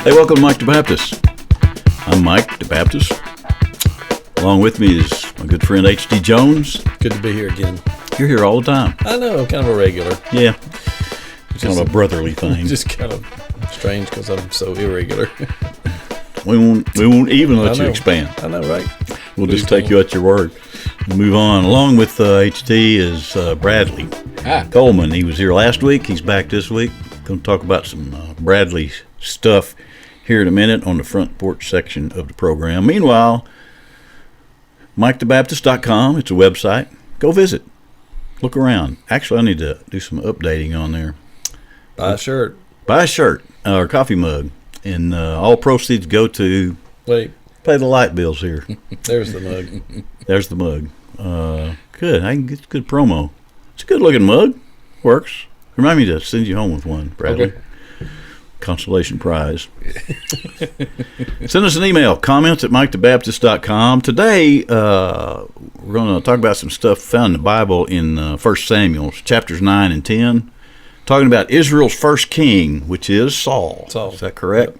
Hey, welcome to Mike the Baptist. I'm Mike the Baptist. Along with me is my good friend H.D. Jones. Good to be here again. You're here all the time. I know, I'm kind of a regular. Yeah. It's kind of a brotherly thing. Just kind of strange because I'm so irregular. We won't even let you expand. I know, right? We'll just take you at your word. We'll move on. Along with H.D. is Bradley Coleman. He was here last week. He's back this week. Going to talk about some Bradley stuff here in a minute on the front porch section of the program. Meanwhile, MikeTheBaptist.com, it's a website. Go visit. Look around. Actually, I need to do some updating on there. Buy a shirt. Buy a shirt or a coffee mug. And all proceeds go to pay the light bills here. There's the mug. There's the mug. Good. I can get good promo. It's a good-looking mug. Works. Remind me to send you home with one, Bradley. Okay. Consolation prize. Send us an email, comments at MikeTheBaptist.com. Today, we're going to talk about some stuff found in the Bible in 1 Samuel, chapters 9 and 10, talking about Israel's first king, which is Saul. Is that correct?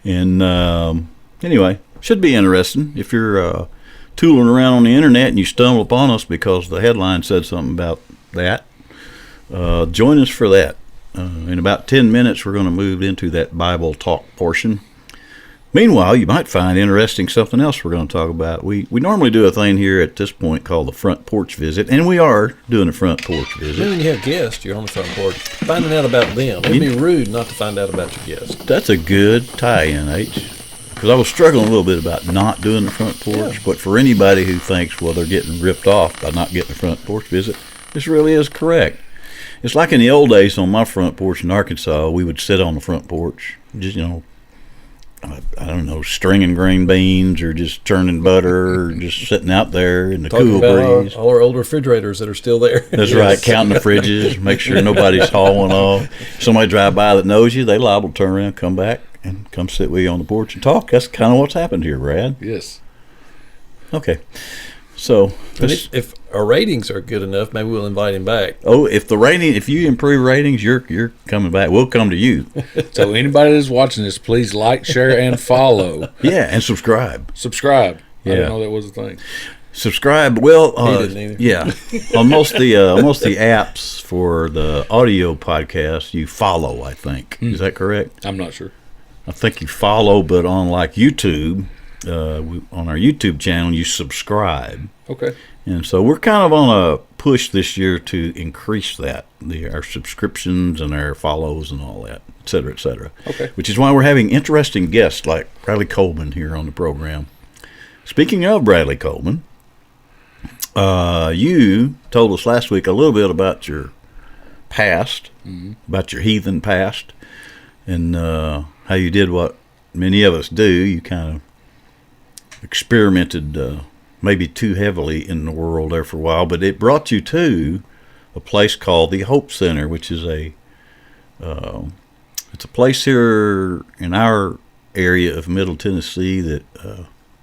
Yep. And anyway, should be interesting. If you're tooling around on the internet and you stumble upon us because the headline said something about that, join us for that. In about 10 minutes, we're going to move into that Bible talk portion. Meanwhile, you might find interesting something else we're going to talk about. We normally do a thing here at this point called the front porch visit, and we are doing a front porch visit. When you have guests, you're on the front porch, finding out about them. It'd be rude not to find out about your guests. That's a good tie-in, H. Because I was struggling a little bit about not doing the front porch, but for anybody who thinks, well, they're getting ripped off by not getting the front porch visit, this really is correct. It's like in the old days on my front porch in Arkansas, we would sit on the front porch, just, I don't know, stringing green beans or just churning butter or just sitting out there in the cool breeze. All our old refrigerators that are still there. That's right, counting the fridges, make sure nobody's hauling off. If somebody drive by that knows you, they liable to turn around, come back, and come sit with you on the porch and talk. That's kind of what's happened here, Brad. Yes. Okay. So if our ratings are good enough, maybe we'll invite him back. Oh, if you improve ratings, you're coming back. We'll come to you. So anybody that's watching this, please like, share, and follow. Yeah, and subscribe. Yeah. I didn't know that was a thing. Subscribe. Well, he didn't either. Yeah. On most the apps for the audio podcast, you follow. I think is that correct? I'm not sure. I think you follow, but on like YouTube. On our YouTube channel, you subscribe. Okay. And so we're kind of on a push this year to increase that, our subscriptions and our follows and all that, et cetera, et cetera. Okay. Which is why we're having interesting guests like Bradley Coleman here on the program. Speaking of Bradley Coleman, you told us last week a little bit about your past, about your heathen past, and how you did what many of us do. You kind of experimented maybe too heavily in the world there for a while, but it brought you to a place called the Hope Center, which is it's a place here in our area of Middle Tennessee that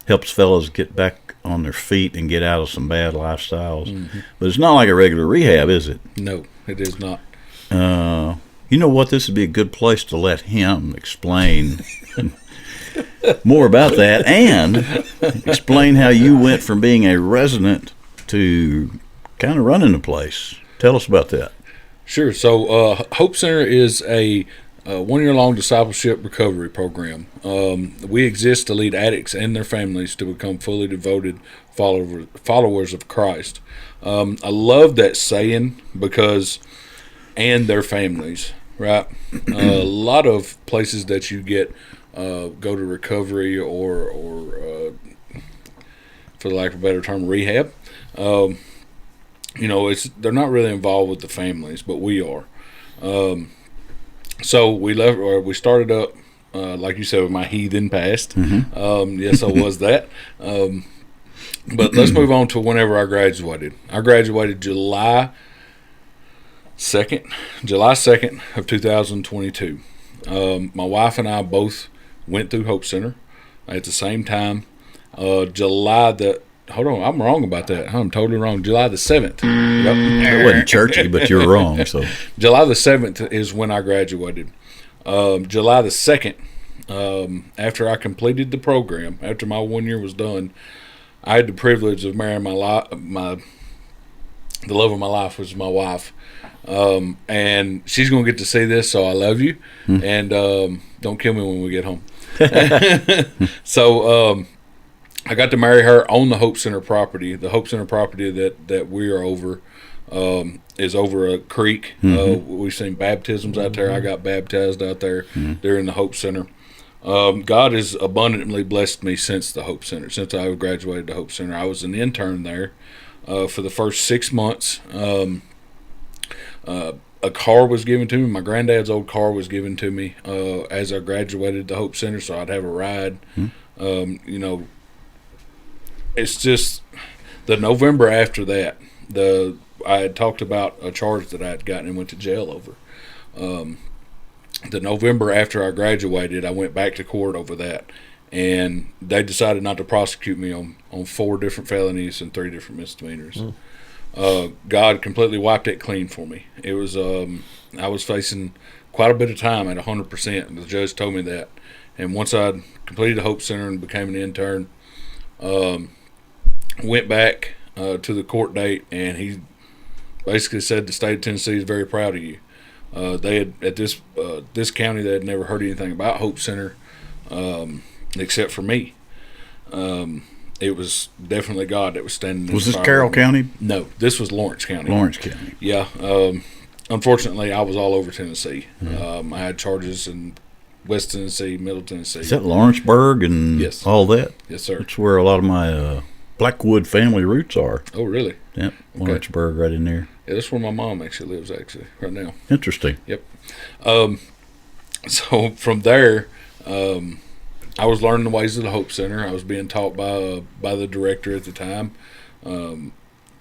helps fellas get back on their feet and get out of some bad lifestyles. Mm-hmm. But it's not like a regular rehab, is it? No, it is not. You know what? This would be a good place to let him explain more about that and explain how you went from being a resident to kind of running the place. Tell us about that. Sure. So Hope Center is a 1-year-long discipleship recovery program. We exist to lead addicts and their families to become fully devoted followers of Christ. I love that saying because, and their families, right? A lot of places that you get go to recovery or for the lack of a better term, rehab. They're not really involved with the families, but we are. So we started up, like you said, with my heathen past. Mm-hmm. Yes, I was that. But let's move on to whenever I graduated. I graduated July 2nd of 2022. My wife and I both went through Hope Center at the same time. July the hold on, I'm wrong about that. I'm totally wrong. July the 7th. Yep. It wasn't churchy, but you're wrong. So July the 7th is when I graduated. July the 2nd, after I completed the program, after my 1 year was done, I had the privilege of marrying the love of my life, was my wife. And she's going to get to see this, so I love you. And don't kill me when we get home. So I got to marry her on the Hope Center property. The Hope Center property that we are over is over a creek. We've seen baptisms out there. I got baptized out there during the Hope Center. God has abundantly blessed me since the Hope Center, since I graduated the Hope Center. I was an intern there for the first 6 months. A car was given to me. My granddad's old car was given to me as I graduated the Hope Center, so I'd have a ride. It's just the November after that, I had talked about a charge that I had gotten and went to jail over. The November after I graduated, I went back to court over that, and they decided not to prosecute me on 4 different felonies and 3 different misdemeanors. God completely wiped it clean for me. It was I was facing quite a bit of time at 100%, and the judge told me that. And once I completed the Hope Center and became an intern, went back to the court date, and he basically said the state of Tennessee is very proud of you. They had at this county, they had never heard anything about Hope Center except for me. It was definitely God that was standing. Was this Carroll County? No, this was Lawrence County. Lawrence County. Yeah. Unfortunately, I was all over Tennessee. I had charges in West Tennessee, Middle Tennessee. Is that Lawrenceburg and Yes. all that? Yes, sir. That's where a lot of my Blackwood family roots are. Oh, really? Yep, Lawrenceburg right in there. Yeah, that's where my mom actually lives, right now. Interesting. Yep. So from there, I was learning the ways of the Hope Center. I was being taught by the director at the time.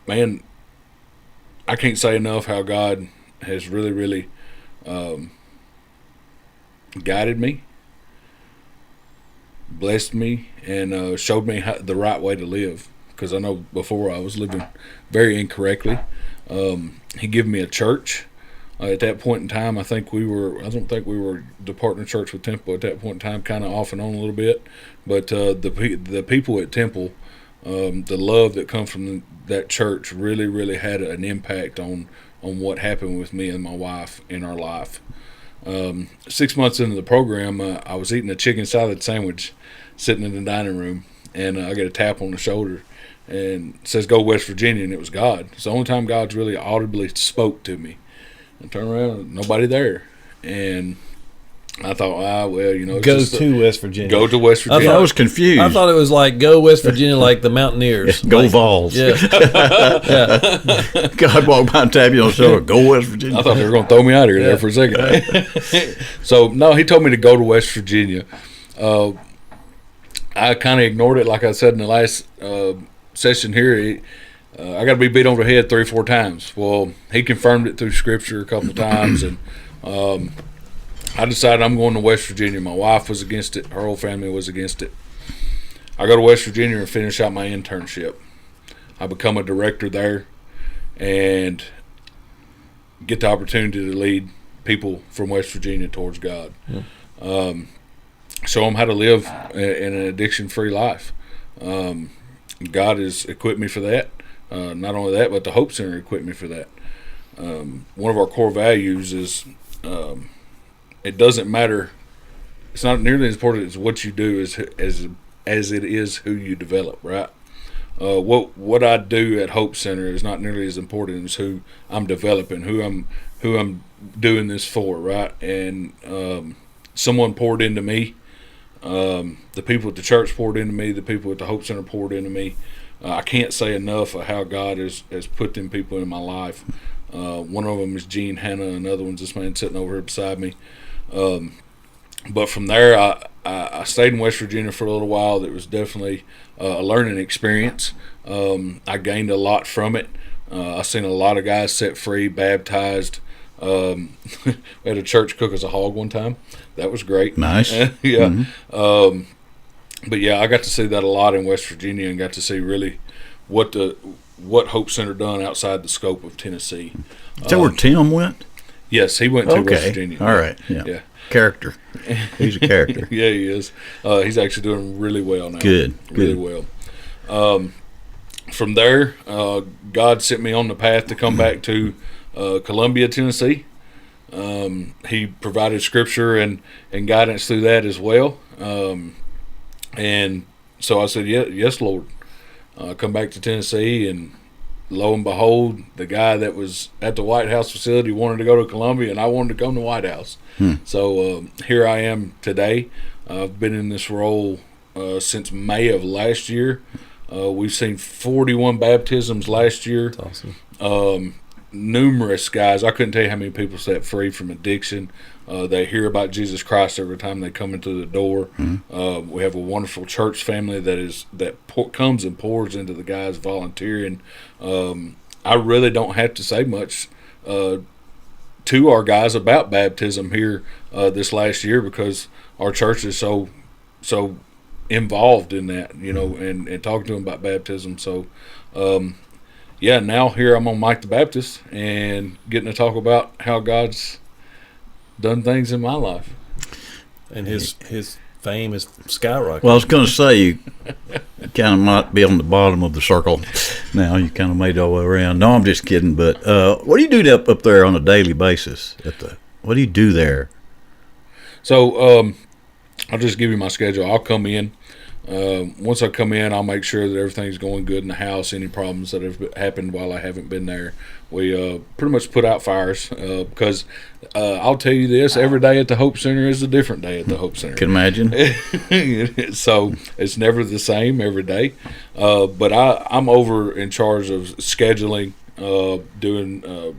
Man, I can't say enough how God has really, really guided me, blessed me, and showed me the right way to live. Because I know before I was living very incorrectly. He gave me a church. At that point in time, I don't think we were the partner church with Temple at that point in time, kind of off and on a little bit. But the people at Temple, the love that comes from that church really, really had an impact on what happened with me and my wife in our life. 6 months into the program, I was eating a chicken salad sandwich sitting in the dining room, and I got a tap on the shoulder, and it says, "Go West Virginia," and it was God. It's the only time God's really audibly spoke to me. I turned around, nobody there, and I thought, it's Go just to West Virginia. Go to West Virginia. I was confused. I thought it was like go West Virginia, like the Mountaineers. Go like, Vols. Yeah. Yeah. God walked by and tapped you on the shoulder. Go West Virginia. I thought they were going to throw me out of here there for a second. So, no, he told me to go to West Virginia. I kind of ignored it, like I said in the last session here. I got to be beat over the head 3 or 4 times. Well, he confirmed it through Scripture a couple of times, and I decided I'm going to West Virginia. My wife was against it. Her whole family was against it. I go to West Virginia and finish out my internship. I become a director there and get the opportunity to lead people from West Virginia towards God. Yeah. Show them how to live in an addiction-free life. God has equipped me for that. Not only that, but the Hope Center equipped me for that. One of our core values is it doesn't matter. It's not nearly as important as what you do as it is who you develop, right? What I do at Hope Center is not nearly as important as who I'm developing, who I'm doing this for, right? And someone poured into me. The people at the church poured into me. The people at the Hope Center poured into me. I can't say enough of how God has put them people in my life. One of them is Gene Hanna. Another one's this man sitting over here beside me. But from there, I stayed in West Virginia for a little while. It was definitely a learning experience. I gained a lot from it. I seen a lot of guys set free, baptized. We had a church cook as a hog one time. That was great. Nice. Yeah. Mm-hmm. But yeah, I got to see that a lot in West Virginia, and got to see really what Hope Center done outside the scope of Tennessee. Is that where Tim went? Yes, he went to West Okay. Virginia. All right. Yeah. Yeah. Character. He's a character. Yeah, he is. He's actually doing really well now. Good. Really well. From there, God sent me on the path to come back to Columbia, Tennessee. He provided scripture and guidance through that as well. And so I said, yes, Lord. Come back to Tennessee, and lo and behold, the guy that was at the White House facility wanted to go to Columbia, and I wanted to come to White House. So here I am today. I've been in this role since May of last year. We've seen 41 baptisms last year. That's awesome. Numerous guys. I couldn't tell you how many people set free from addiction. They hear about Jesus Christ every time they come into the door. We have a wonderful church family that comes and pours into the guys volunteering. I really don't have to say much to our guys about baptism here this last year, because our church is so involved in that, and talking to them about baptism. So now here I'm on Mike the Baptist and getting to talk about how God's done things in my life. And his fame is skyrocketing. Well, I was going to say, you kind of might be on the bottom of the circle now. You kind of made all the way around. No, I'm just kidding. But what do you do up there on a daily basis? What do you do there? So I'll just give you my schedule. I'll come in. Once I come in, I'll make sure that everything's going good in the house. Any problems that have happened while I haven't been there, we pretty much put out fires, because I'll tell you this, every day at the Hope Center is a different day at the Hope Center. Can imagine. So it's never the same every day. But I'm over in charge of scheduling, doing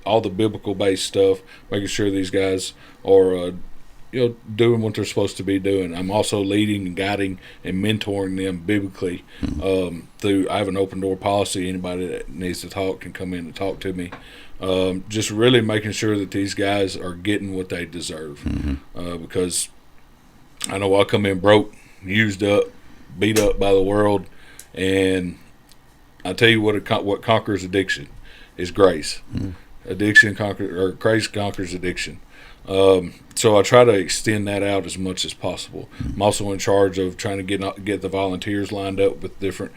all the biblical-based stuff, making sure these guys are doing what they're supposed to be doing. I'm also leading and guiding and mentoring them biblically through. I have an open door policy. Anybody that needs to talk can come in and talk to me. Just really making sure that these guys are getting what they deserve, because I know I come in broke, used up, beat up by the world, and I tell you what conquers addiction is grace. Grace conquers addiction. So I try to extend that out as much as possible. I'm also in charge of trying to get the volunteers lined up with different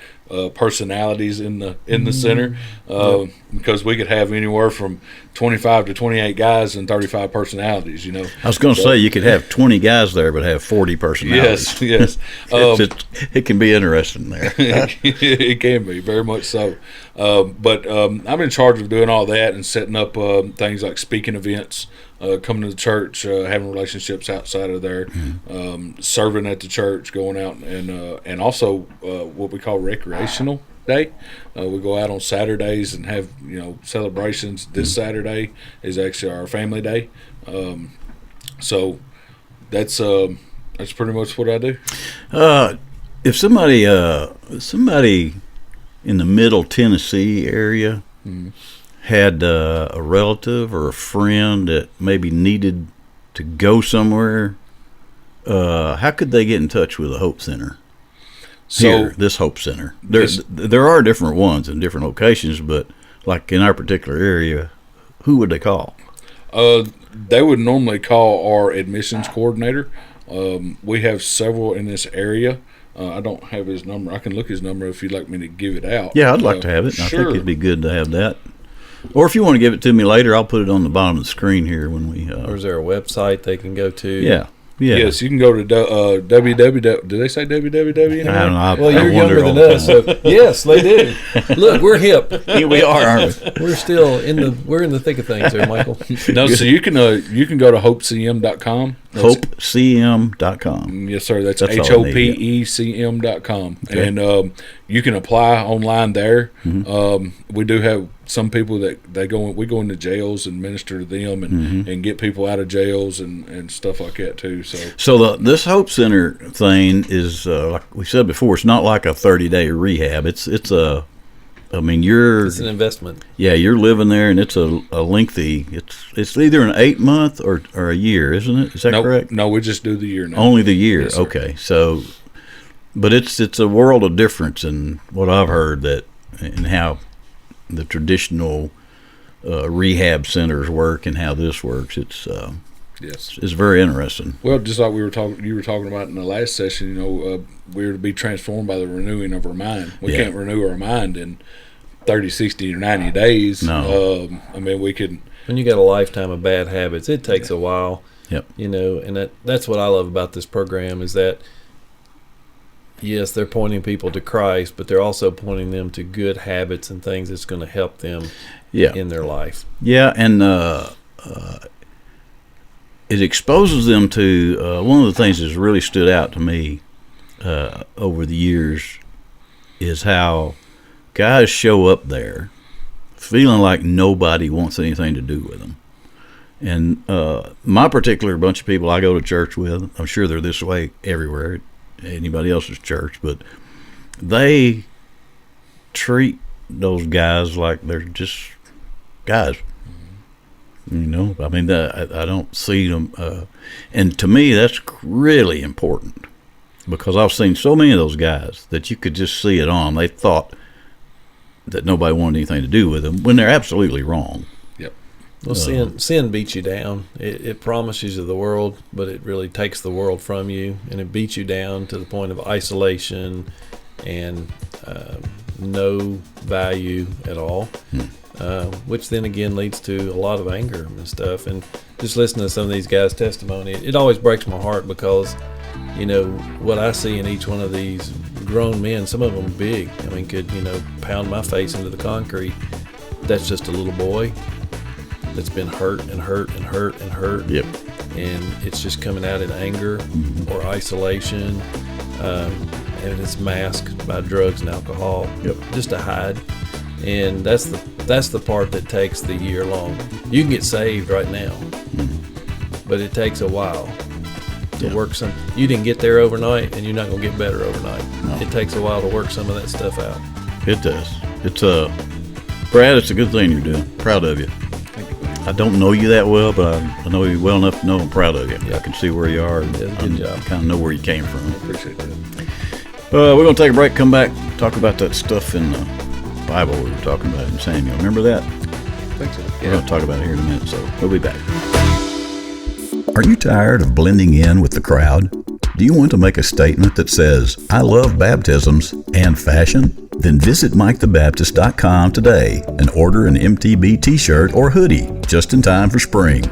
personalities in the center, because we could have anywhere from 25 to 28 guys and 35 personalities. I was going to say you could have 20 guys there, but have 40 personalities. Yes. It can be interesting there. It can be very much so. But I'm in charge of doing all that and setting up things like speaking events. Coming to the church, having relationships outside of there, serving at the church, going out and also what we call recreational day. We go out on Saturdays and have celebrations. This Saturday is actually our family day, so that's pretty much what I do. If somebody in the Middle Tennessee area had a relative or a friend that maybe needed to go somewhere, how could they get in touch with the Hope Center? This Hope Center. There are different ones in different locations, but like in our particular area, who would they call? They would normally call our admissions coordinator. We have several in this area. I don't have his number. I can look his number if you'd like me to give it out. Yeah, I'd like to have it. Sure. I think it'd be good to have that. Or if you want to give it to me later, I'll put it on the bottom of the screen here when we. Or is there a website they can go to? Yeah. Yes, you can go to www. Do they say www? I don't know. Well, you're younger than us, so yes, they do. Look, we're hip. Here we are, aren't we? We're still in the thick of things there, Michael. No, so you can go to hopecm.com. Hopecm.com. Yes, sir. That's all I need, HOPECM.com. Okay. And you can apply online there. We do have some people that we go into jails and minister to them and get people out of jails and stuff like that too. So this Hope Center thing is like we said before, it's not like a 30-day rehab. It's an investment. Yeah, you're living there, and it's a lengthy. It's either an 8-month or a year, isn't it? Is that correct? No, we just do the year now. Only the year. Yes, sir. Okay, so, but it's a world of difference in what I've heard that and how the traditional rehab centers work and how this works. It's Yes. it's very interesting. Well, just like you were talking about in the last session, we're to be transformed by the renewing of our mind. We can't renew our mind in 30, 60, or 90 days. No. I mean, we could. When you got a lifetime of bad habits, it takes a while. Yep. And that's what I love about this program is that, yes, they're pointing people to Christ, but they're also pointing them to good habits and things that's going to help them in their life. Yeah, and it exposes them to one of the things that's really stood out to me over the years is how guys show up there feeling like nobody wants anything to do with them. And my particular bunch of people I go to church with, I'm sure they're this way everywhere, anybody else's church, but they treat those guys like they're just guys. I mean, I don't see them. And to me, that's really important because I've seen so many of those guys that you could just see it on. They thought that nobody wanted anything to do with them when they're absolutely wrong. Yep. Well, sin beats you down. It promises you the world, but it really takes the world from you, and it beats you down to the point of isolation and no value at all. Which then again leads to a lot of anger and stuff. And just listening to some of these guys' testimony, it always breaks my heart because, what I see in each one of these grown men, some of them big, could, pound my face into the concrete. That's just a little boy that's been hurt and hurt and hurt and hurt. Yep. And it's just coming out in anger or isolation. And it's masked by drugs and alcohol just to hide. And that's the part that takes the year long. You can get saved right now, but it takes a while to work some. You didn't get there overnight, and you're not going to get better overnight. No. It takes a while to work some of that stuff out. It does. It's Brad, it's a good thing you're doing. Proud of you. Thank you. I don't know you that well, but I know you well enough to know I'm proud of you. Yeah. I can see where you are and good job. Kind of know where you came from. I appreciate that. We're going to take a break, come back, talk about that stuff in the Bible we were talking about in Samuel. Remember that? I think so. We're going to talk about it here in a minute, so we'll be back. Are you tired of blending in with the crowd? Do you want to make a statement that says, I love baptisms and fashion? Then visit MikeTheBaptist.com today and order an MTB t-shirt or hoodie just in time for spring.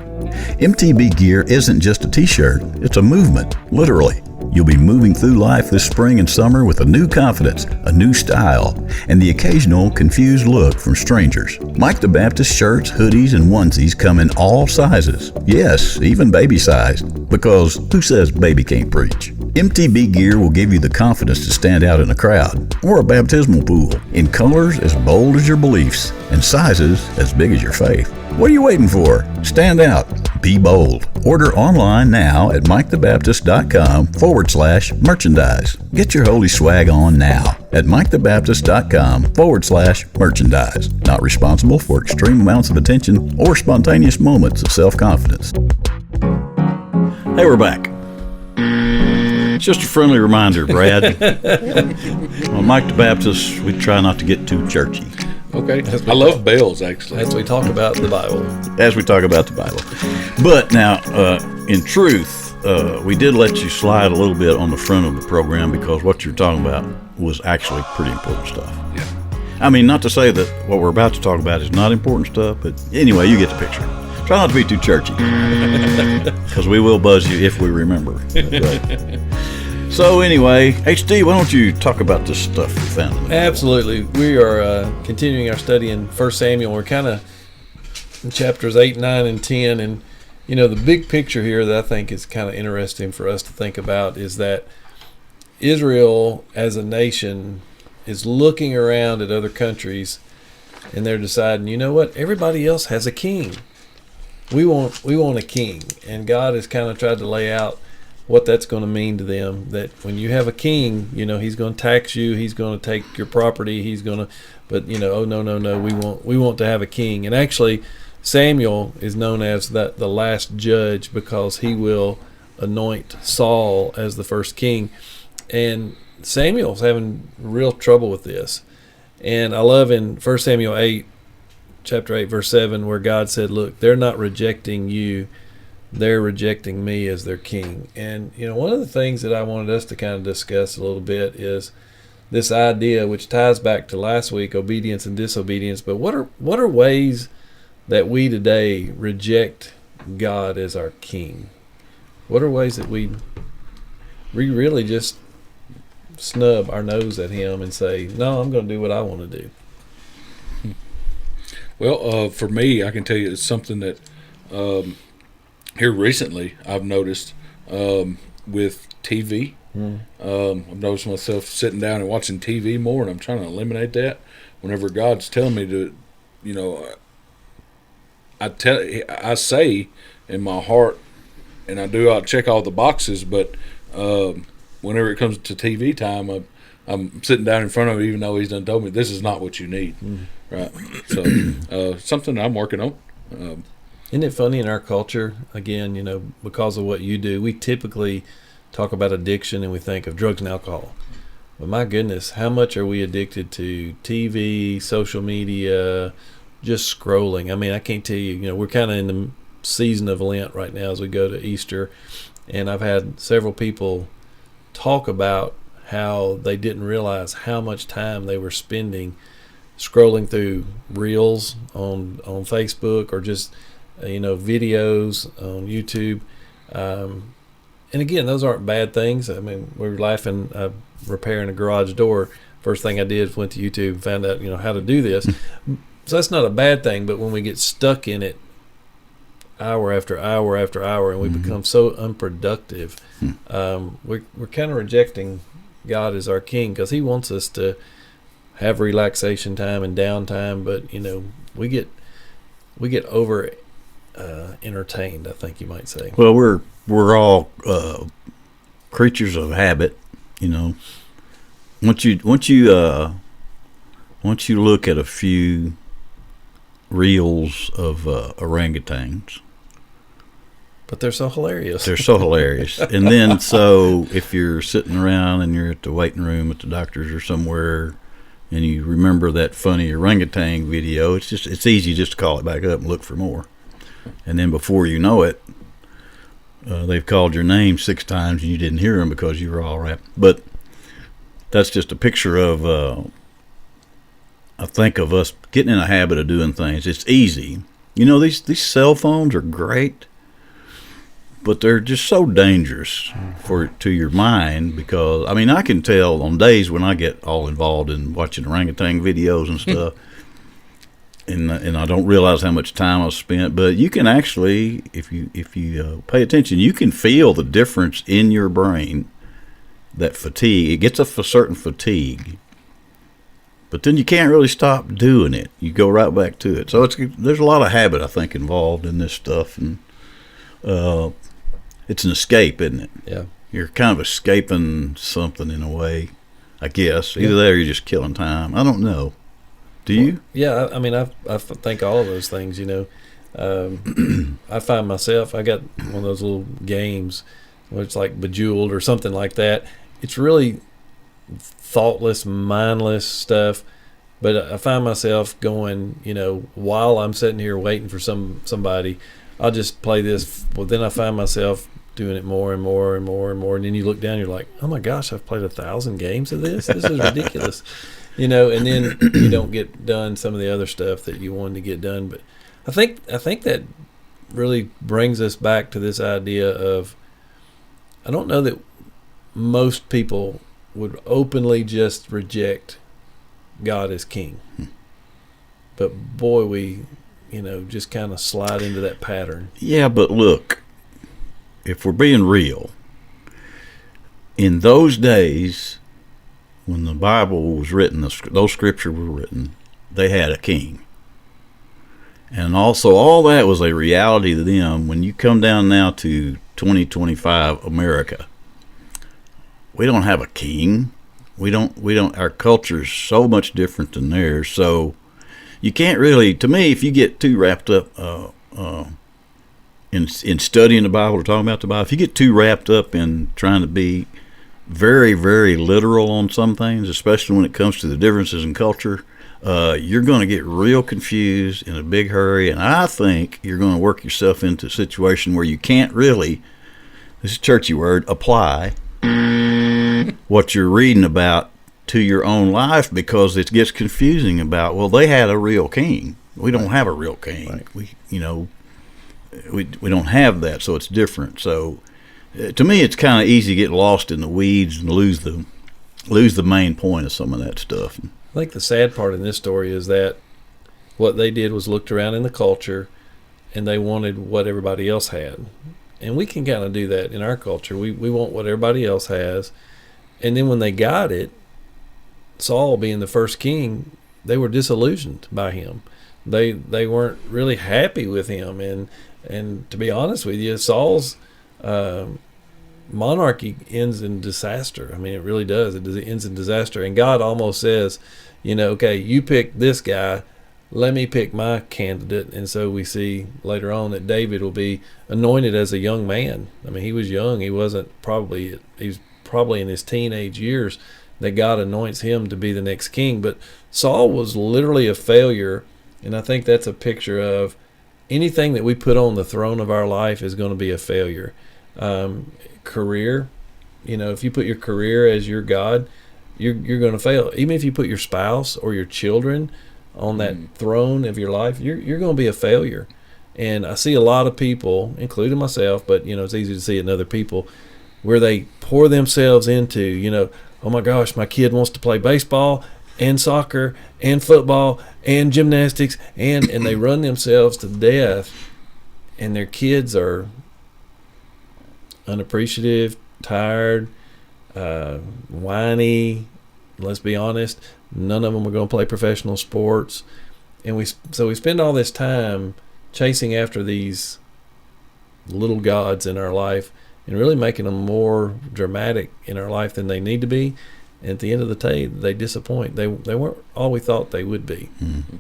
MTB gear isn't just a t-shirt, it's a movement, literally. You'll be moving through life this spring and summer with a new confidence, a new style, and the occasional confused look from strangers. Mike the Baptist shirts, hoodies, and onesies come in all sizes. Yes, even baby-sized, because who says baby can't preach? MTB gear will give you the confidence to stand out in a crowd or a baptismal pool in colors as bold as your beliefs and sizes as big as your faith. What are you waiting for? Stand out. Be bold. Order online now at MikeTheBaptist.com/merchandise. Get your holy swag on now at MikeTheBaptist.com/merchandise. Not responsible for extreme amounts of attention or spontaneous moments of self-confidence. Hey, we're back. It's just a friendly reminder, Brad. On Mike the Baptist, we try not to get too churchy. Okay. I love bells, actually. As we talk about the Bible. But now, in truth, we did let you slide a little bit on the front of the program because what you're talking about was actually pretty important stuff. Yeah. I mean, not to say that what we're about to talk about is not important stuff, but anyway, you get the picture. Try not to be too churchy because we will buzz you if we remember. Right. So anyway, HD, why don't you talk about this stuff you found? Absolutely. We are continuing our study in 1 Samuel. We're kind of in chapters 8, 9, and 10. And, the big picture here that I think is kind of interesting for us to think about is that Israel as a nation is looking around at other countries and they're deciding, you know what, everybody else has a king. We want a king. And God has kind of tried to lay out what that's going to mean to them, that when you have a king, he's going to tax you, he's going to take your property, but oh no, we want to have a king. And actually Samuel is known as the last judge because he will anoint Saul as the first king. And Samuel's having real trouble with this. And I love in 1 Samuel 8, chapter 8, verse 7, where God said, look, they're not rejecting you, they're rejecting me as their king. And, one of the things that I wanted us to kind of discuss a little bit is this idea, which ties back to last week, obedience and disobedience. But what are ways that we today reject God as our king? What are ways that we really just snub our nose at him and say, no, I'm going to do what I want to do? Well, for me, I can tell you it's something that here recently I've noticed with TV. I've noticed myself sitting down and watching TV more, and I'm trying to eliminate that. Whenever God's telling me to, I say in my heart, and I check all the boxes, but whenever it comes to TV time, I'm sitting down in front of it, even though he's done told me this is not what you need, right? So something I'm working on. Isn't it funny in our culture, again, because of what you do, we typically talk about addiction and we think of drugs and alcohol. But my goodness, how much are we addicted to TV, social media, just scrolling? I mean, I can't tell you, we're kind of in the season of Lent right now as we go to Easter. And I've had several people talk about how they didn't realize how much time they were spending scrolling through reels on Facebook or just, videos on YouTube. And again, those aren't bad things. I mean, we were laughing, repairing a garage door. First thing I did was went to YouTube and found out, how to do this. So that's not a bad thing, but when we get stuck in it hour after hour after hour and we become so unproductive, we're kind of rejecting God as our king, because he wants us to have relaxation time and downtime, but we get over entertained, I think you might say. Well, we're all creatures of habit, Once you look at a few reels of orangutans, but they're so hilarious. And then so if you're sitting around and you're at the waiting room at the doctor's or somewhere, and you remember that funny orangutan video, it's easy just to call it back up and look for more. And then before you know it, they've called your name 6 times and you didn't hear them because you were all wrapped. But that's just a picture of, I think, of us getting in a habit of doing things. It's easy. These cell phones are great, but they're just so dangerous to your mind, because, I can tell on days when I get all involved in watching orangutan videos and stuff, and I don't realize how much time I've spent. But you can actually, if you pay attention, you can feel the difference in your brain. That fatigue, it gets a certain fatigue, but then you can't really stop doing it. You go right back to it. So there's a lot of habit, I think, involved in this stuff, and it's an escape, isn't it? Yeah, you're kind of escaping something in a way, I guess. Either that or you're just killing time. I don't know. Do you? Yeah, I think all of those things. I find myself, I got one of those little games where it's like Bejeweled or something like that. It's really thoughtless, mindless stuff, but I find myself going, while I'm sitting here waiting for somebody, I'll just play this. Well, then I find myself doing it more and more and more and more, and then you look down, you're like, oh my gosh, I've played 1,000 games of this. This is ridiculous. And then you don't get done some of the other stuff that you wanted to get done. But I think that really brings us back to this idea of, I don't know that most people would openly just reject God as king. But boy, we, just kind of slide into that pattern. Yeah, but look, if we're being real, in those days when the Bible was written, those scriptures were written, they had a king. And also all that was a reality to them. When you come down now to 2025 America, we don't have a king. We don't, our culture is so much different than theirs. So you can't really, to me, if you get too wrapped up in studying the Bible or talking about the Bible, if you get too wrapped up in trying to be very, very literal on some things, especially when it comes to the differences in culture, you're going to get real confused in a big hurry, and I think you're going to work yourself into a situation where you can't really, this is a churchy word, apply what you're reading about to your own life, because it gets confusing about, well, they had a real king. We don't have a real king. Right. We don't have that, so it's different. So to me, it's kind of easy to get lost in the weeds and lose the main point of some of that stuff. I think the sad part in this story is that what they did was looked around in the culture and they wanted what everybody else had. And we can kind of do that in our culture. We want what everybody else has. And then when they got it, Saul being the first king, they were disillusioned by him. They weren't really happy with him. And to be honest with you, Saul's monarchy ends in disaster. I mean, it really does. It ends in disaster. And God almost says, okay, you pick this guy, let me pick my candidate. And so we see later on that David will be anointed as a young man. I mean, he was young. He was probably in his teenage years that God anoints him to be the next king. But Saul was literally a failure. And I think that's a picture of anything that we put on the throne of our life is going to be a failure. Career, if you put your career as your God, you're going to fail. Even if you put your spouse or your children on that throne of your life, you're going to be a failure. And I see a lot of people, including myself, but it's easy to see it in other people, where they pour themselves into, oh my gosh, my kid wants to play baseball and soccer and football and gymnastics, and they run themselves to death, and their kids are unappreciative, tired, whiny. Let's be honest, none of them are going to play professional sports, and we spend all this time chasing after these little gods in our life and really making them more dramatic in our life than they need to be. And at the end of the day, they disappoint. They weren't all we thought they would be. Mm-hmm.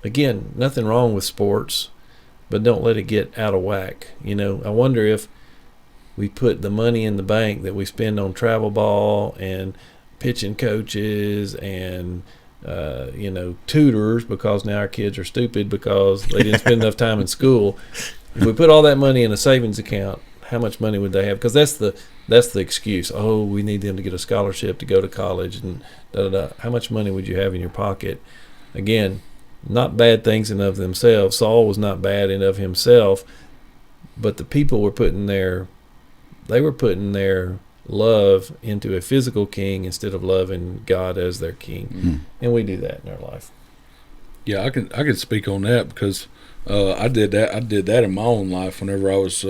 Again, nothing wrong with sports, but don't let it get out of whack. I wonder if we put the money in the bank that we spend on travel ball and pitching coaches and tutors, because now our kids are stupid because they didn't spend enough time in school. If we put all that money in a savings account, how much money would they have? Because that's the excuse. Oh, we need them to get a scholarship to go to college and da-da-da. How much money would you have in your pocket? Again, not bad things in of themselves. Saul was not bad in of himself, but the people were putting their love into a physical king instead of loving God as their king. Mm-hmm. And we do that in our life. Yeah, I can speak on that because I did that in my own life. Whenever I was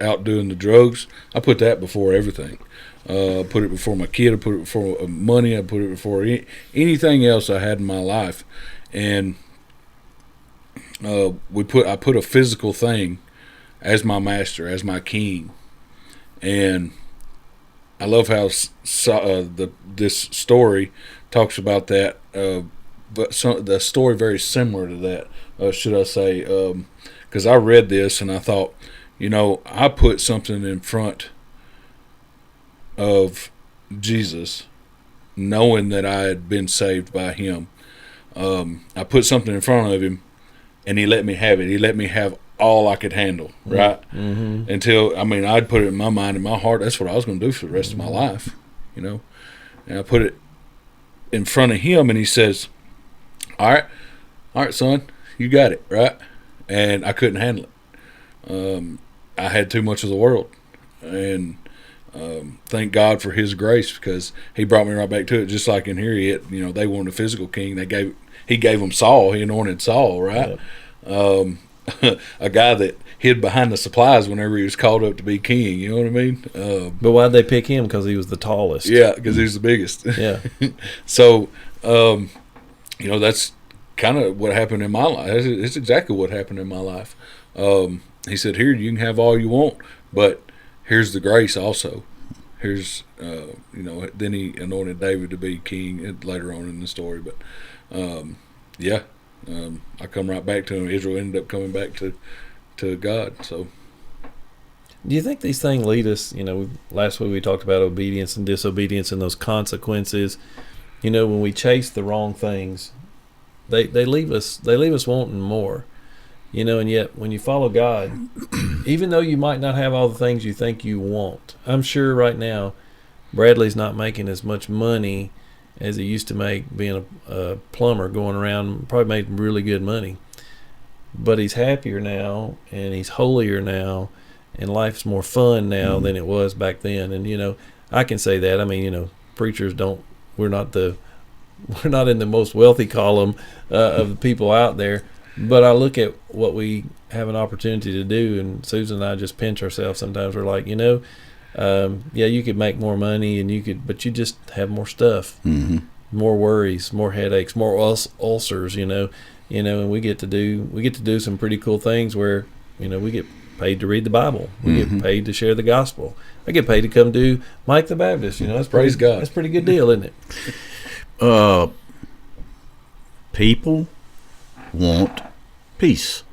out doing the drugs, I put that before everything. I put it before my kid. I put it before money. I put it before anything else I had in my life. And I put a physical thing as my master, as my king. And I love how this story talks about that, but the story very similar to that, should I say, because I read this and I thought, I put something in front of Jesus, knowing that I had been saved by him. I put something in front of him, and he let me have it. He let me have all I could handle, right? Mm-hmm. Until, I'd put it in my mind and my heart, that's what I was going to do for the rest of my life, And I put it in front of him, and he says, all right, son, you got it, right? And I couldn't handle it. I had too much of the world. And thank God for his grace, because he brought me right back to it. Just like in here, they wanted a physical king. He gave them Saul. He anointed Saul, right? Yep. A guy that hid behind the supplies whenever he was called up to be king. You know what I mean? But why'd they pick him? Because he was the tallest. Yeah, because he's the biggest. Yeah. So, that's kind of what happened in my life. It's exactly what happened in my life. He said, here, you can have all you want, but here's the grace also. Here's, then he anointed David to be king later on in the story. But, I come right back to him. Israel ended up coming back to God. So Do you think these things lead us? Last week we talked about obedience and disobedience and those consequences. When we chase the wrong things, they leave us wanting more. And yet when you follow God, even though you might not have all the things you think you want, I'm sure right now Bradley's not making as much money as he used to make being a plumber, going around, probably made really good money. But he's happier now, and he's holier now, and life's more fun now than it was back then. And I can say that. I mean, preachers don't. We're not in the most wealthy column of the people out there. But I look at what we have an opportunity to do, and Susan and I just pinch ourselves sometimes. We're like, yeah, you could make more money, but you just have more stuff, more worries, more headaches, more ulcers. And we get to do some pretty cool things where we get paid to read the Bible, we get paid to share the gospel. I get paid to come do Mike the Baptist. That's Praise God. That's a pretty good deal, isn't it? People want peace.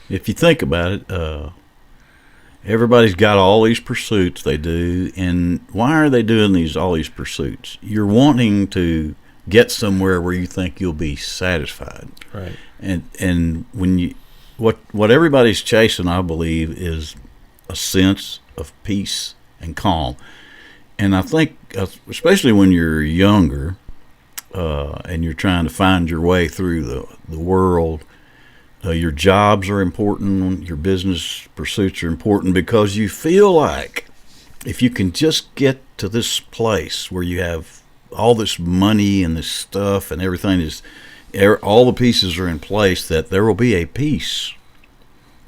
If you think about it, everybody's got all these pursuits they do, and why are they doing all these pursuits? You're wanting to get somewhere where you think you'll be satisfied, right? And when what everybody's chasing, I believe, is a sense of peace and calm. And I think, especially when you're younger, and you're trying to find your way through the world, your jobs are important, your business pursuits are important, because you feel like if you can just get to this place where you have all this money and this stuff and everything all the pieces are in place, that there will be a peace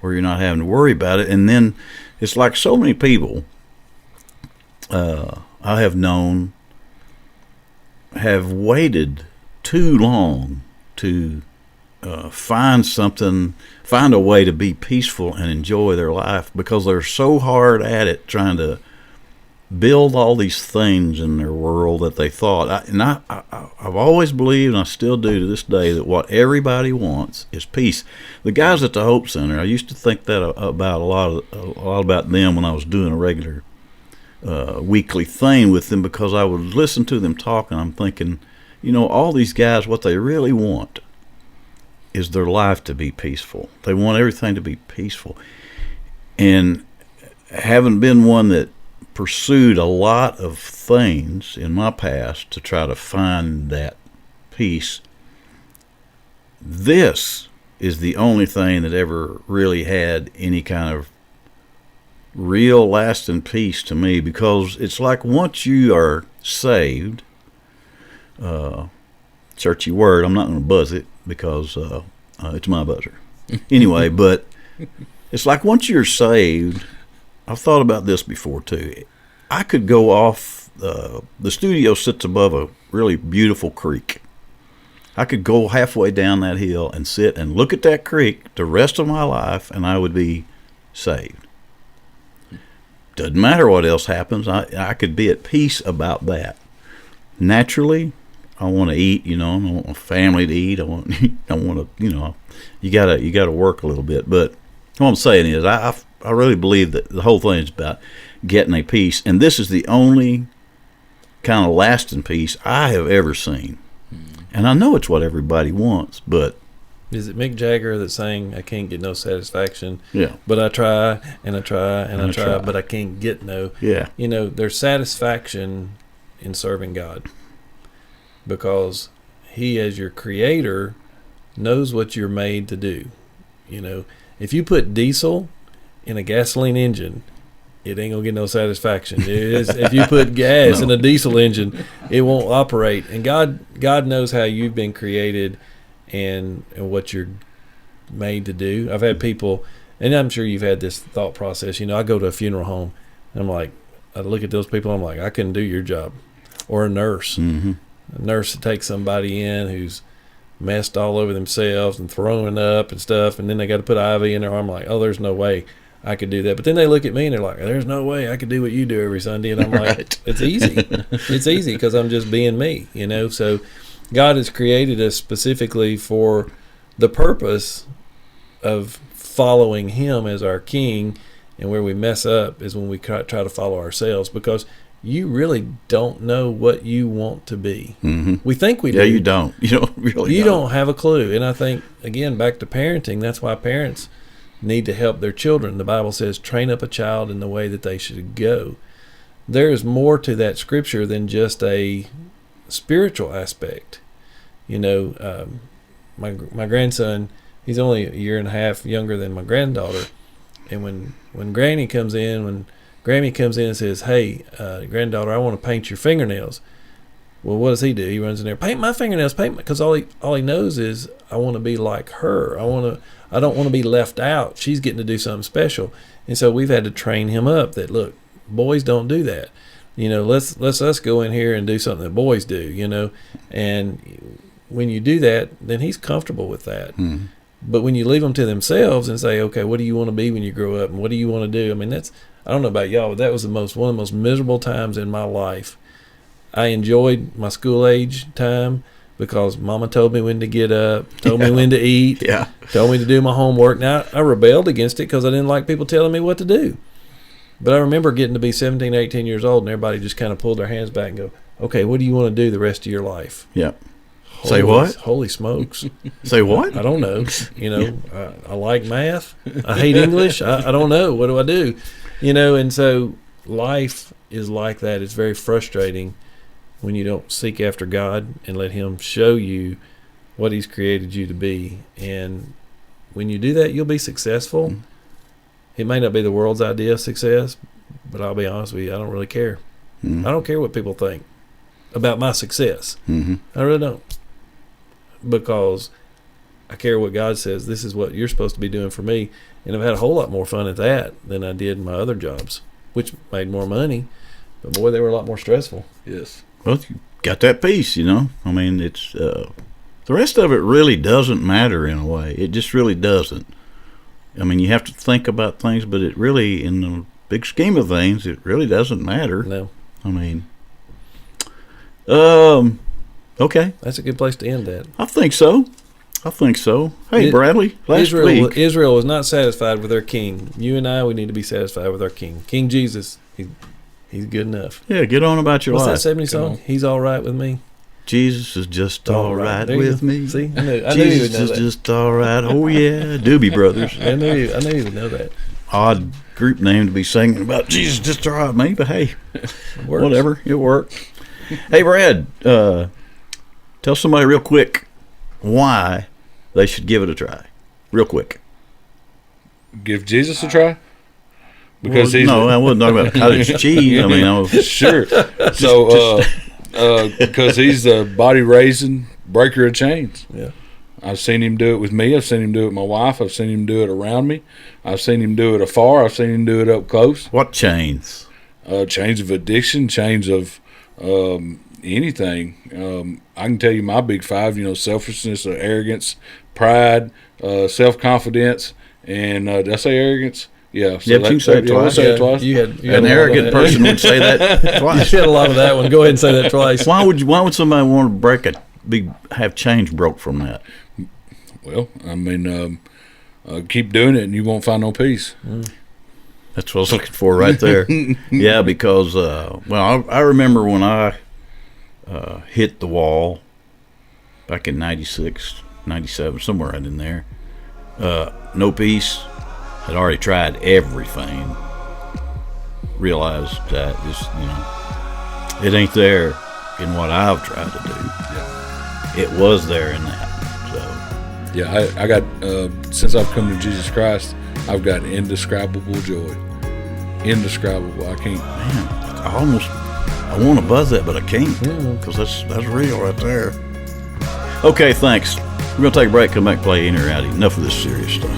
where you're not having to worry about it. And then it's like so many people I have known have waited too long to find a way to be peaceful and enjoy their life, because they're so hard at it trying to build all these things in their world that they thought. I've always believed, and I still do to this day, that what everybody wants is peace. The guys at the Hope Center, I used to think that about a lot about them when I was doing a regular weekly thing with them, because I would listen to them talk, and I'm thinking, all these guys, what they really want is their life to be peaceful. They want everything to be peaceful. And having been one that pursued a lot of things in my past to try to find that peace, this is the only thing that ever really had any kind of real lasting peace to me, because it's like once you are saved, churchy word, I'm not going to buzz it because it's my buzzer anyway, but it's like once you're saved, I've thought about this before too. I could go off, the studio sits above a really beautiful creek. I could go halfway down that hill and sit and look at that creek the rest of my life, and I would be saved. Doesn't matter what else happens. I could be at peace about that. Naturally, I want to eat. I want my family to eat. I want to. You gotta work a little bit. But what I'm saying is, I really believe that the whole thing is about getting a peace, and this is the only kind of lasting peace I have ever seen. And I know it's what everybody wants, but is it Mick Jagger that's saying, I can't get no satisfaction? Yeah. But I try, and I try, and I try, but I can't get no. Yeah. There's satisfaction in serving God, because He, as your creator, knows what you're made to do. If you put diesel in a gasoline engine, it ain't gonna get no satisfaction. If you put gas in a diesel engine, it won't operate. And God knows how you've been created and what you're made to do. I've had people, and I'm sure you've had this thought process. I go to a funeral home, and I'm like, I look at those people, I'm like, I couldn't do your job. Or a nurse. Mm-hmm. A nurse that takes somebody in who's messed all over themselves and throwing up and stuff, and then they got to put IV in their arm. I'm like, oh, there's no way I could do that. But then they look at me and they're like, there's no way I could do what you do every Sunday. And I'm like, right. It's easy. It's easy because I'm just being me, So God has created us specifically for the purpose of following Him as our King And where we mess up is when we try to follow ourselves, because you really don't know what you want to be. Mm-hmm. We think we do. Yeah, you don't. You don't really. You don't have a clue. And I think, again, back to parenting, that's why parents need to help their children. The Bible says, train up a child in the way that they should go. There is more to that scripture than just a spiritual aspect. My grandson, he's only a year and a half younger than my granddaughter. And when Grammy comes in and says, hey, granddaughter, I want to paint your fingernails. Well, what does he do? He runs in there, paint my fingernails, because all he knows is, I want to be like her. I don't want to be left out. She's getting to do something special. And so we've had to train him up that, look, boys don't do that. Let's us go in here and do something that boys do, And when you do that, then he's comfortable with that. Mm-hmm. But when you leave them to themselves and say, okay, what do you want to be when you grow up, and what do you want to do? I mean, I don't know about y'all, but that was one of the most miserable times in my life. I enjoyed my school age time because Mama told me when to get up, told me when to eat, told me to do my homework. Now, I rebelled against it because I didn't like people telling me what to do. But I remember getting to be 17, 18 years old, and everybody just kind of pulled their hands back and go, okay, what do you want to do the rest of your life? Yeah. Say what? Holy smokes. Say what? I don't know. I like math. I hate English. I don't know. What do I do? And so life is like that. It's very frustrating when you don't seek after God and let Him show you what He's created you to be. And when you do that, you'll be successful. Mm-hmm. It may not be the world's idea of success, but I'll be honest with you, I don't really care. Mm-hmm. I don't care what people think about my success. Mm-hmm. I really don't. Because I care what God says. This is what you're supposed to be doing for me. And I've had a whole lot more fun at that than I did in my other jobs, which made more money. But boy, they were a lot more stressful. Yes. Well, you got that piece, I mean, it's the rest of it really doesn't matter in a way. It just really doesn't. I mean, you have to think about things, but it really, in the big scheme of things, it really doesn't matter. No. I mean, okay. That's a good place to end that. I think so. Hey, Bradley, last week. Israel was not satisfied with their king. You and I, we need to be satisfied with our king. King Jesus, he's good enough. Yeah, get on about your life. What's that 70s song? He's all right with me. Jesus is just all right with me. See, I knew Jesus you would know is that. just all right. Oh, yeah. Doobie Brothers. I knew you would know that. Odd group name to be singing about Jesus just all right with me, but hey, whatever. It worked. Hey, Brad, tell somebody real quick why they should give it a try. Real quick. Give Jesus a try? Because I wasn't talking about cottage cheese. I mean, I was sure. So, because he's the body raising breaker of chains. Yeah. I've seen him do it with me. I've seen him do it with my wife. I've seen him do it around me. I've seen him do it afar. I've seen him do it up close. What chains? Chains of addiction, chains of anything. I can tell you my big five, selfishness, arrogance, pride, self-confidence, and did I say arrogance? Yeah. So you can say it twice. Say it twice. You had An arrogant person would say that twice. You had a lot of that one. Go ahead and say that twice. Why would somebody want to have chains broke from that? Well, I mean, keep doing it and you won't find no peace. That's what I was looking for right there. Yeah, because I remember when I hit the wall back in 96, 97, somewhere right in there. No peace. Had already tried everything. Realized that it ain't there in what I've tried to do. Yeah. It was there in that. So yeah, I got since I've come to Jesus Christ, I've got indescribable joy. Indescribable. I can't. Man, I want to buzz that, but I can't because that's real right there. Okay, thanks. We're gonna take a break. Come back and play Inny or Outty. Enough of this serious stuff.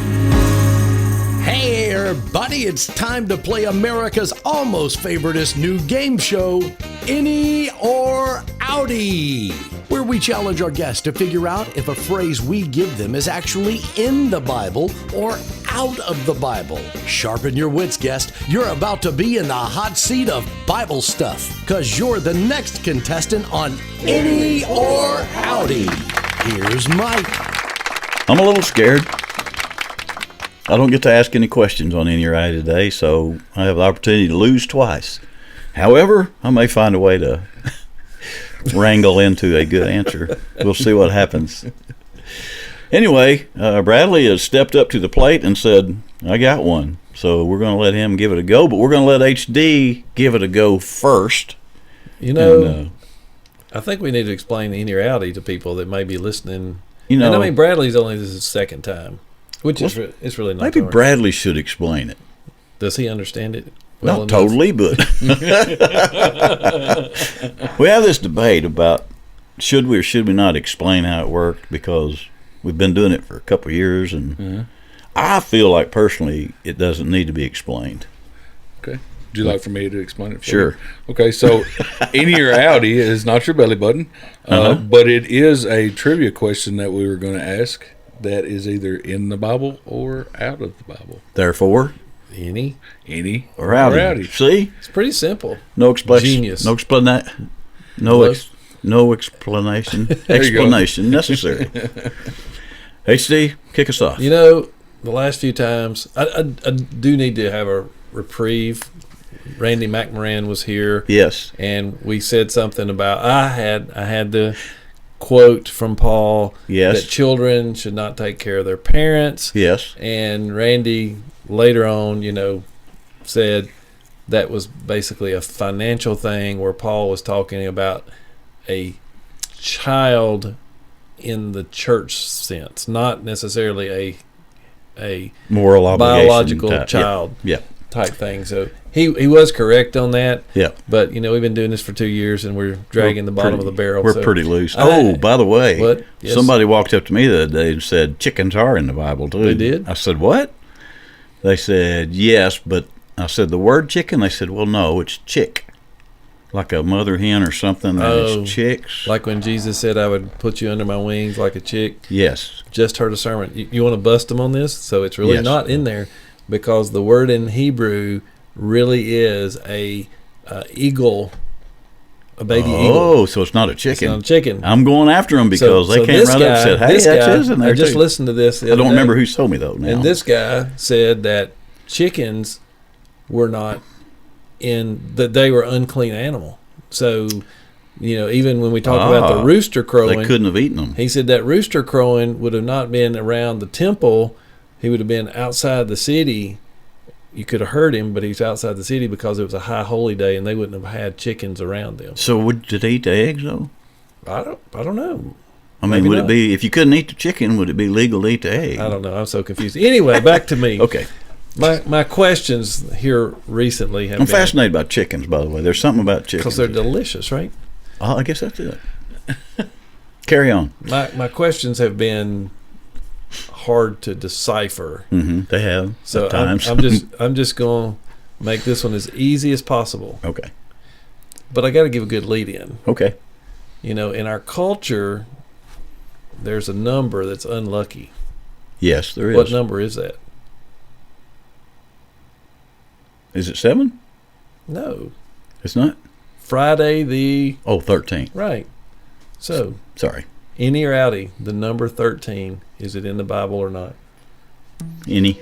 Hey everybody, it's time to play America's almost favoriteest new game show, Inny or Outty, where we challenge our guests to figure out if a phrase we give them is actually in the Bible or out of the Bible. Sharpen your wits, guest. You're about to be in the hot seat of Bible stuff, because you're the next contestant on Inny or Outty. Here's Mike. I'm a little scared. I don't get to ask any questions on Inny or Outty today, so I have the opportunity to lose twice. However, I may find a way to wrangle into a good answer. We'll see what happens. Anyway, Bradley has stepped up to the plate and said, I got one. So we're going to let him give it a go, but we're going to let HD give it a go first. You know, I think we need to explain Inny or Outty to people that may be listening. You know, and I mean, Bradley's only this is his second time, which is it's really not maybe hard. Bradley should explain it. Does he understand it? Well Not enough? totally, but we have this debate about should we or should we not explain how it worked, because we've been doing it for a couple of years, and I feel like personally it doesn't need to be explained. Okay. Would you like for me to explain it for Sure. you? Okay, so Inny or Outty is not your belly button, but it is a trivia question that we were going to ask that is either in the Bible or out of the Bible. Therefore, Inny? Inny or Outty. See, It's pretty simple. no explanation. Genius. No explanation. No explanation. There you go. Explanation necessary. HD, kick us off. You know, the last few times, I do need to have a reprieve. Randy McMoran was here. Yes. And we said something about I had the quote from Paul Yes. that children should not take care of their parents. Yes. And Randy later on, said that was basically a financial thing where Paul was talking about a child in the church sense, not necessarily a Moral obligation. biological type. child Yeah. type thing. So he was correct on that. Yeah. But we've been doing this for 2 years and we're dragging the bottom of the barrel. We're so pretty loose. I- By the way, What? Yes. somebody walked up to me the other day and said chickens are in the Bible too. They did? I said, what? They said, yes, but I said, the word chicken? They said, well, no, it's chick. Like a mother hen or something. That Oh, is chicks. Like when Jesus said, I would put you under my wings like a chick. Yes. Just heard a sermon. You want to bust them on this? So it's really Yes. not in there because the word in Hebrew really is a eagle, a baby eagle. Oh, so it's not a chicken. It's not a chicken. I'm going after them because they came this right up and said, hey, this that's guy, his in there I just too. listened to this. I don't remember who told me though now. And this guy said that chickens were not that they were unclean animal. So, even when we talk about the rooster crowing, they couldn't have eaten them. he said that rooster crowing would have not been around the temple. He would have been outside the city. You could have heard him, but he's outside the city because it was a high holy day, and they wouldn't have had chickens around them. So did they eat the eggs though? I don't know. I mean, Maybe would not. it be, if you couldn't eat the chicken, would it be legal to eat the egg? I don't know. I'm so confused. Anyway, back to me. Okay. My questions here recently have I'm been fascinated by chickens, by the way. There's something about chickens. because they're delicious, right? Oh, I guess that's it. Carry on. My questions have been hard to decipher. They have. So at times. I'm just going to make this one as easy as possible. Okay. But I got to give a good lead in. Okay. In our culture, there's a number that's unlucky. Yes, there is. What number is that? Is it 7? No. It's not? Friday the... Oh, 13. Right. So, Sorry. Inny or Outty, the number 13, is it in the Bible or not? Inny.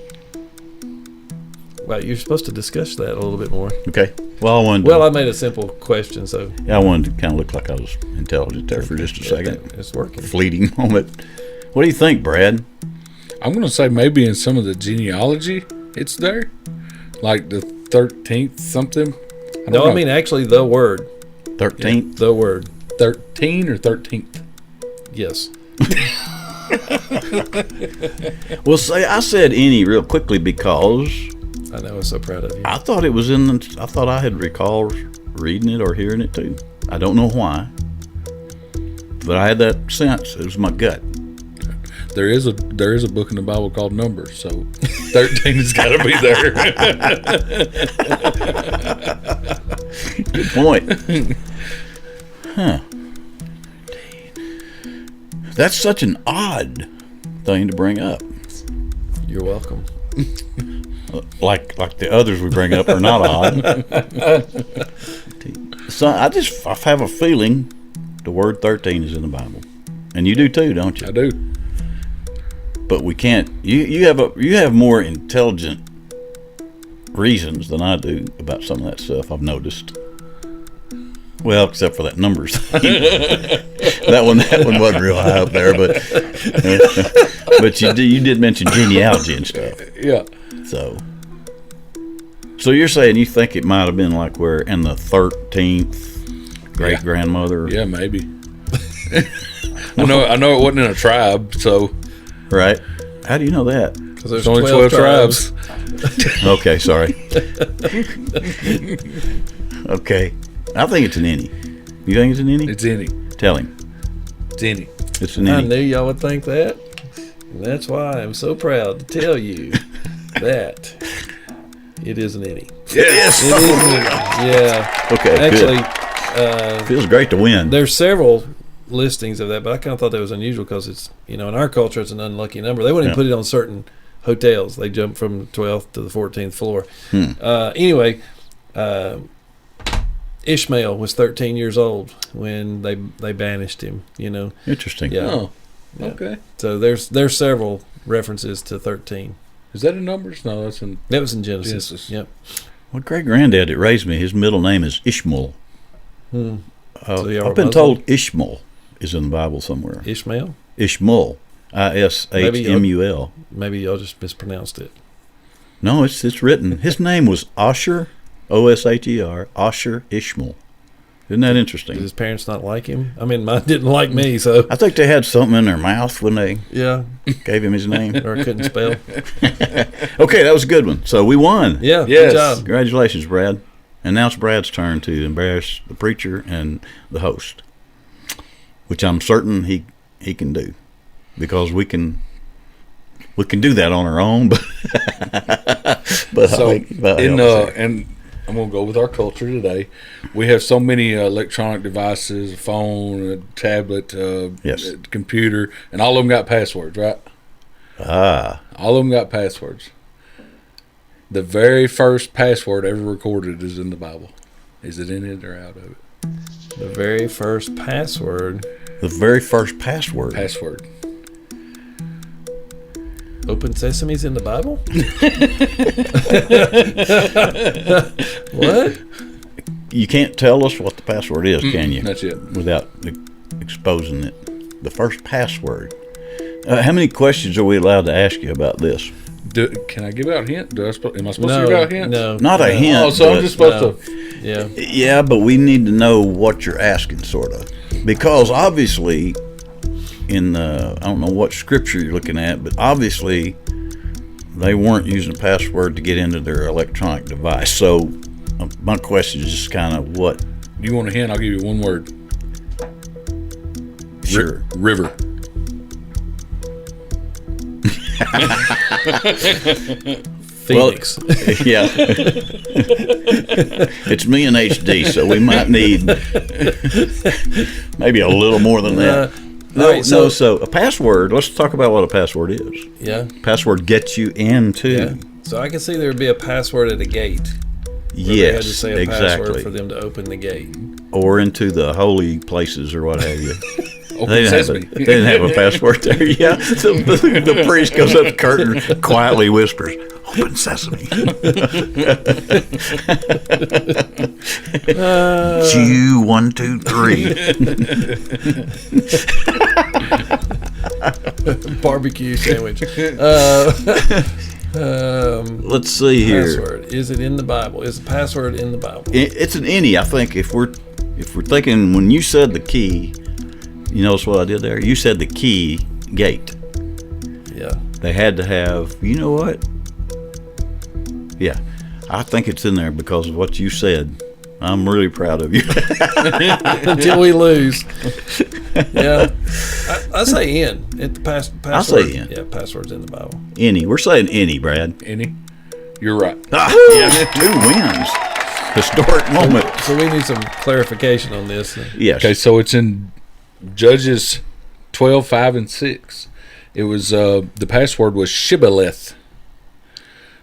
Well, you're supposed to discuss that a little bit more. Okay. Well, Well, I made a simple question, so... I wanted to kind of look like I was intelligent there for just a second. It's working. Fleeting moment. What do you think, Brad? I'm going to say maybe in some of the genealogy it's there. Like the 13th something. I don't No, know. I mean actually the word. 13th? The word. 13 or 13th? Yes. Well, say I said any real quickly because I know. I'm so proud of you. I thought it was I thought I had recalled reading it or hearing it too. I don't know why, but I had that sense. It was my gut. There is a book in the Bible called Numbers, so 13 has got to be there. Good point. Huh. That's such an odd thing to bring up. You're welcome. Like the others we bring up are not odd. So I have a feeling the word 13 is in the Bible, and you do too, don't you? I do. but we can't. You have more intelligent reasons than I do about some of that stuff. I've noticed. Well, except for that numbers thing. that one wasn't real high up there, but you did mention genealogy and stuff. Yeah. So you're saying you think it might have been like we're in the 13th great grandmother? Yeah, maybe. I know it wasn't in a tribe, so. Right. How do you know that? Because there's only 12 tribes. Okay, sorry. Okay. I think it's an Inny. You think it's an Inny? It's Inny. Tell him. It's Inny. It's an I Inny. knew y'all would think that. And that's why I'm so proud to tell you that it is an Inny. Yes. It is an Inny. Yeah. Okay, Actually, feels great to win. there's several listings of that, but I kind of thought that was unusual because it's, in our culture, it's an unlucky number. They wouldn't even put it on certain hotels. They jump from the 12th to the 14th floor. Anyway, Ishmael was 13 years old when they banished him, Interesting. Yeah. Oh, Yeah. okay. So there's several references to 13. Is that in Numbers? No, that's in. That was in Genesis. Genesis. Yep. My great granddad that raised me, his middle name is Ishmael. So y'all were I've been Muslim? told Ishmael is in the Bible somewhere. Ishmael? Ishmael. Ishmul. Maybe y'all just mispronounced it. No, it's written. His name was Asher, Osher, Asher Ishmael. Isn't that Did interesting? his parents not like him? I mean, mine didn't like me, so. I think they had something in their mouth when they Yeah. gave him his name. Or couldn't spell. Okay, that was a good one. So we won. Yeah. Yes. Good job. Congratulations, Brad. And now it's Brad's turn to embarrass the preacher and the host, which I'm certain he can do, because we can do that on our own. But So, and I'm going to go with our culture today. We have so many electronic devices, a phone, a tablet, Yes. a computer, and all of them got passwords, right? Ah, All of them got passwords. The very first password ever recorded is in the Bible. Is it in it or out of it? The very first password. the very first password. Password. Open Sesame's in the Bible? What? You can't tell us what the password is, can you? That's it. Without exposing it. The first password. How many questions are we allowed to ask you about this? Can I give out a hint? Am I supposed to No. give out hints? No. Not a no. hint. Oh, so I'm but- just supposed to. Yeah. Yeah, but we need to know what you're asking, sort of, because obviously, I don't know what scripture you're looking at, but obviously, they weren't using a password to get into their electronic device. So, my question is just kind of what. Do you want a hint? I'll give you one word. Sure. River. Phoenix. Yeah. It's me in HD, so we might need maybe a little more than that. Right, So a password. Let's talk about what a password is. Yeah. Password gets you into. Yeah. So I can see there would be a password at a gate. Where they had to Yes, say a password exactly. for them to open the gate. Or into the holy places or what have you. Open They Sesame. didn't have a password there. Yeah, the priest goes up the curtain, and quietly whispers, "Open sesame." Jew 1, 2, 3. Barbecue sandwich. Let's see here. Password. Is it in the Bible? Is the password in the Bible? It's an Inny. I think if we're thinking, when you said the key, you notice what I did there? You said the key gate. Yeah. They had to have, you know what? Yeah, I think it's in there because of what you said. I'm really proud of you. Until we lose. Yeah. I say in. Password. I say in. Yeah, password's in the Bible. Inny. We're saying Inny, Brad. Any? You're right. Yes, 2 wins. Historic moment. So we need some clarification on this. Yes. Okay, so it's in Judges 12, 5, and 6. It was the password was Shibboleth.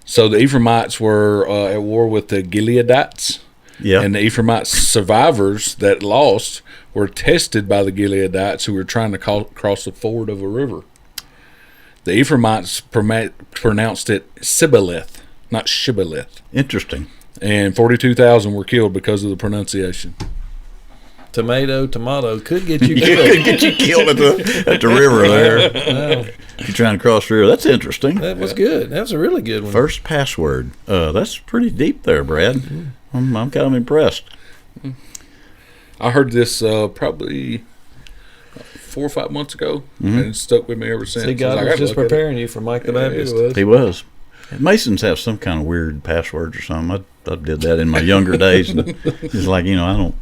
So the Ephraimites were at war with the Gileadites. Yeah. And the Ephraimite survivors that lost were tested by the Gileadites who were trying to cross the ford of a river. The Ephraimites pronounced it Sibboleth, not Shibboleth. Interesting. And 42,000 were killed because of the pronunciation. Tomato could get you Could killed. get you killed at the river there. Wow. If you're trying to cross the river. That's interesting. That was good. That was a really good one. First password. That's pretty deep there, Brad. I'm kind of impressed. I heard this probably 4 or 5 months ago, and it's stuck with me ever since. See, God was just preparing you for Mike the Baptist. He was. Masons have some kind of weird passwords or something. I did that in my younger days. And it's like, I don't,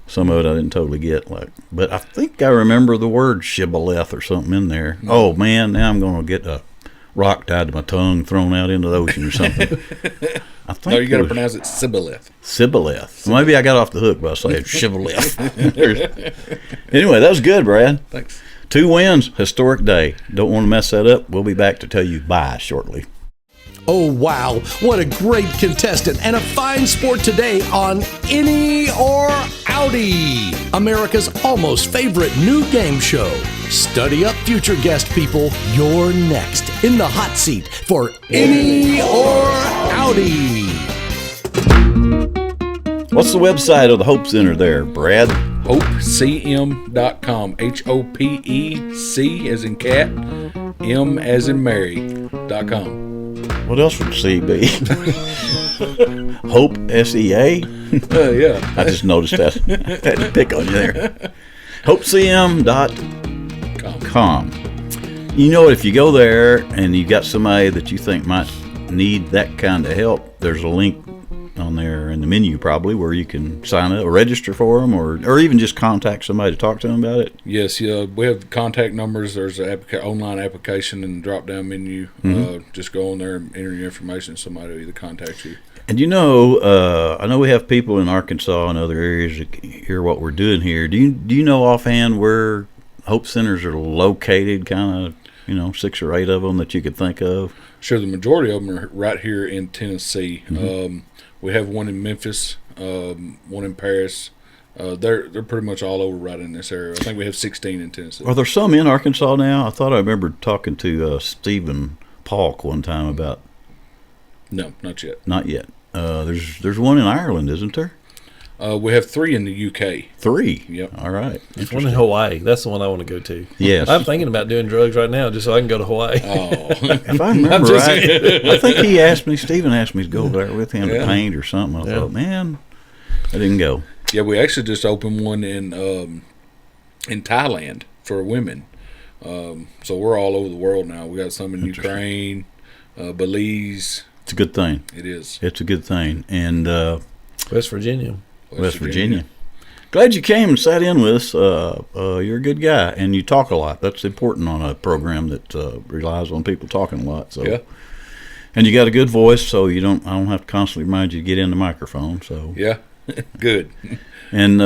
some of it I didn't totally get. But I think I remember the word shibboleth or something in there. Oh, man, now I'm going to get a rock tied to my tongue thrown out into the ocean or something. I think No, you got to pronounce it Sibboleth. Sibboleth. Maybe I got off the hook by saying shibboleth. Anyway, that was good, Brad. Thanks. 2 wins, historic day. Don't want to mess that up. We'll be back to tell you bye shortly. Oh, wow. What a great contestant and a fine sport today on Inny or Outty, America's almost favorite new game show. Study up, future guest people. You're next in the hot seat for Inny or Outty. What's the website of the Hope Center there, Brad? HopeCM.com. HOPEC as in cat, M as in Mary.com. What else would C be? Hope, SEA? Yeah. I just noticed that. I had to pick on you there. HopeCM.com. If you go there and you got somebody that you think might need that kind of help, there's a link on there in the menu probably where you can sign up or register for them or even just contact somebody to talk to them about it. Yes, we have contact numbers. There's an online application in the drop-down menu. Just go on there and enter your information. Somebody will either contact you. And I know we have people in Arkansas and other areas that hear what we're doing here. Do you know offhand where Hope Centers are located, kind of, 6 or 8 of them that you could think of? Sure, the majority of them are right here in Tennessee. We have one in Memphis, one in Paris. They're pretty much all over right in this area. I think we have 16 in Tennessee. Are there some in Arkansas now? I thought I remember talking to Stephen Paulk one time about. No, not yet. Not yet. There's one in Ireland, isn't there? We have 3 in the UK. 3? Yep. All right. There's one in Hawaii. That's the one I want to go to. Yes. I'm thinking about doing drugs right now just so I can go to Hawaii. Oh, If I remember right, I think Stephen asked me to go there with him to paint or something. I thought, man, I didn't go. yeah. We actually just opened one in Thailand for women. So we're all over the world now. We got some in Ukraine, Belize. It's a good thing. It is. It's a good thing. And West Virginia. West Virginia. Glad you came and sat in with us. You're a good guy, and you talk a lot. That's important on a program that relies on people talking a lot. So, Yeah. And you got a good voice, so I don't have to constantly remind you to get in the microphone. So, Yeah. Good. and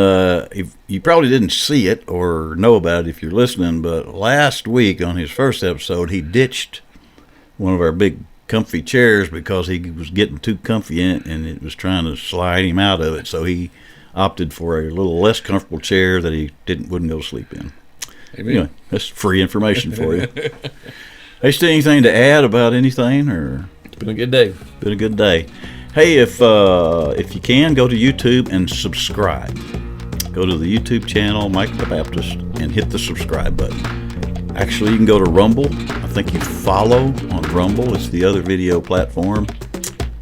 if you probably didn't see it or know about it if you're listening, but last week on his first episode, he ditched one of our big comfy chairs because he was getting too comfy in it, and it was trying to slide him out of it. So he opted for a little less comfortable chair that he wouldn't go to sleep in. Amen. Anyway, that's free information for you. Hey, still anything to add about anything, or It's been a good day. been a good day? Hey, if you can, go to YouTube and subscribe. Go to the YouTube channel, Mike the Baptist, and hit the subscribe button. Actually, you can go to Rumble. I think you follow on Rumble. It's the other video platform.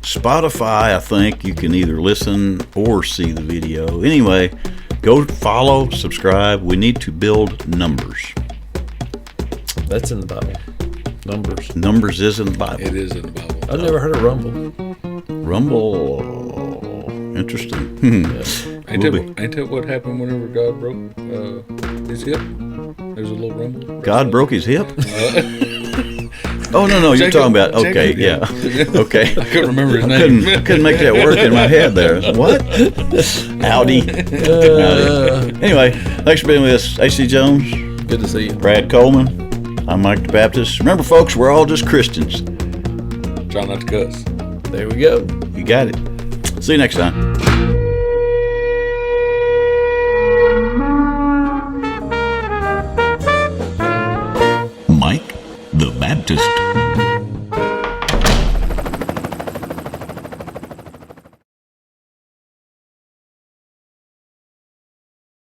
Spotify, I think you can either listen or see the video. Anyway, go follow, subscribe. We need to build numbers. That's in the Bible. Numbers. Numbers is in the Bible. It is in the Bible. I've never heard of Rumble. Rumble, interesting. Ain't that what happened whenever God broke his hip? There's a little rumble. God broke his hip? Oh, no, you're talking about, okay, Jacob, yeah. Okay. I couldn't remember his name. Couldn't make that work in my head there. What? Howdy. Anyway, thanks for being with us. AC Jones, Good to see you. Brad Coleman. I'm Mike the Baptist. Remember, folks, we're all just Christians. Try not to cuss. There we go. You got it. See you next time. Mike The Baptist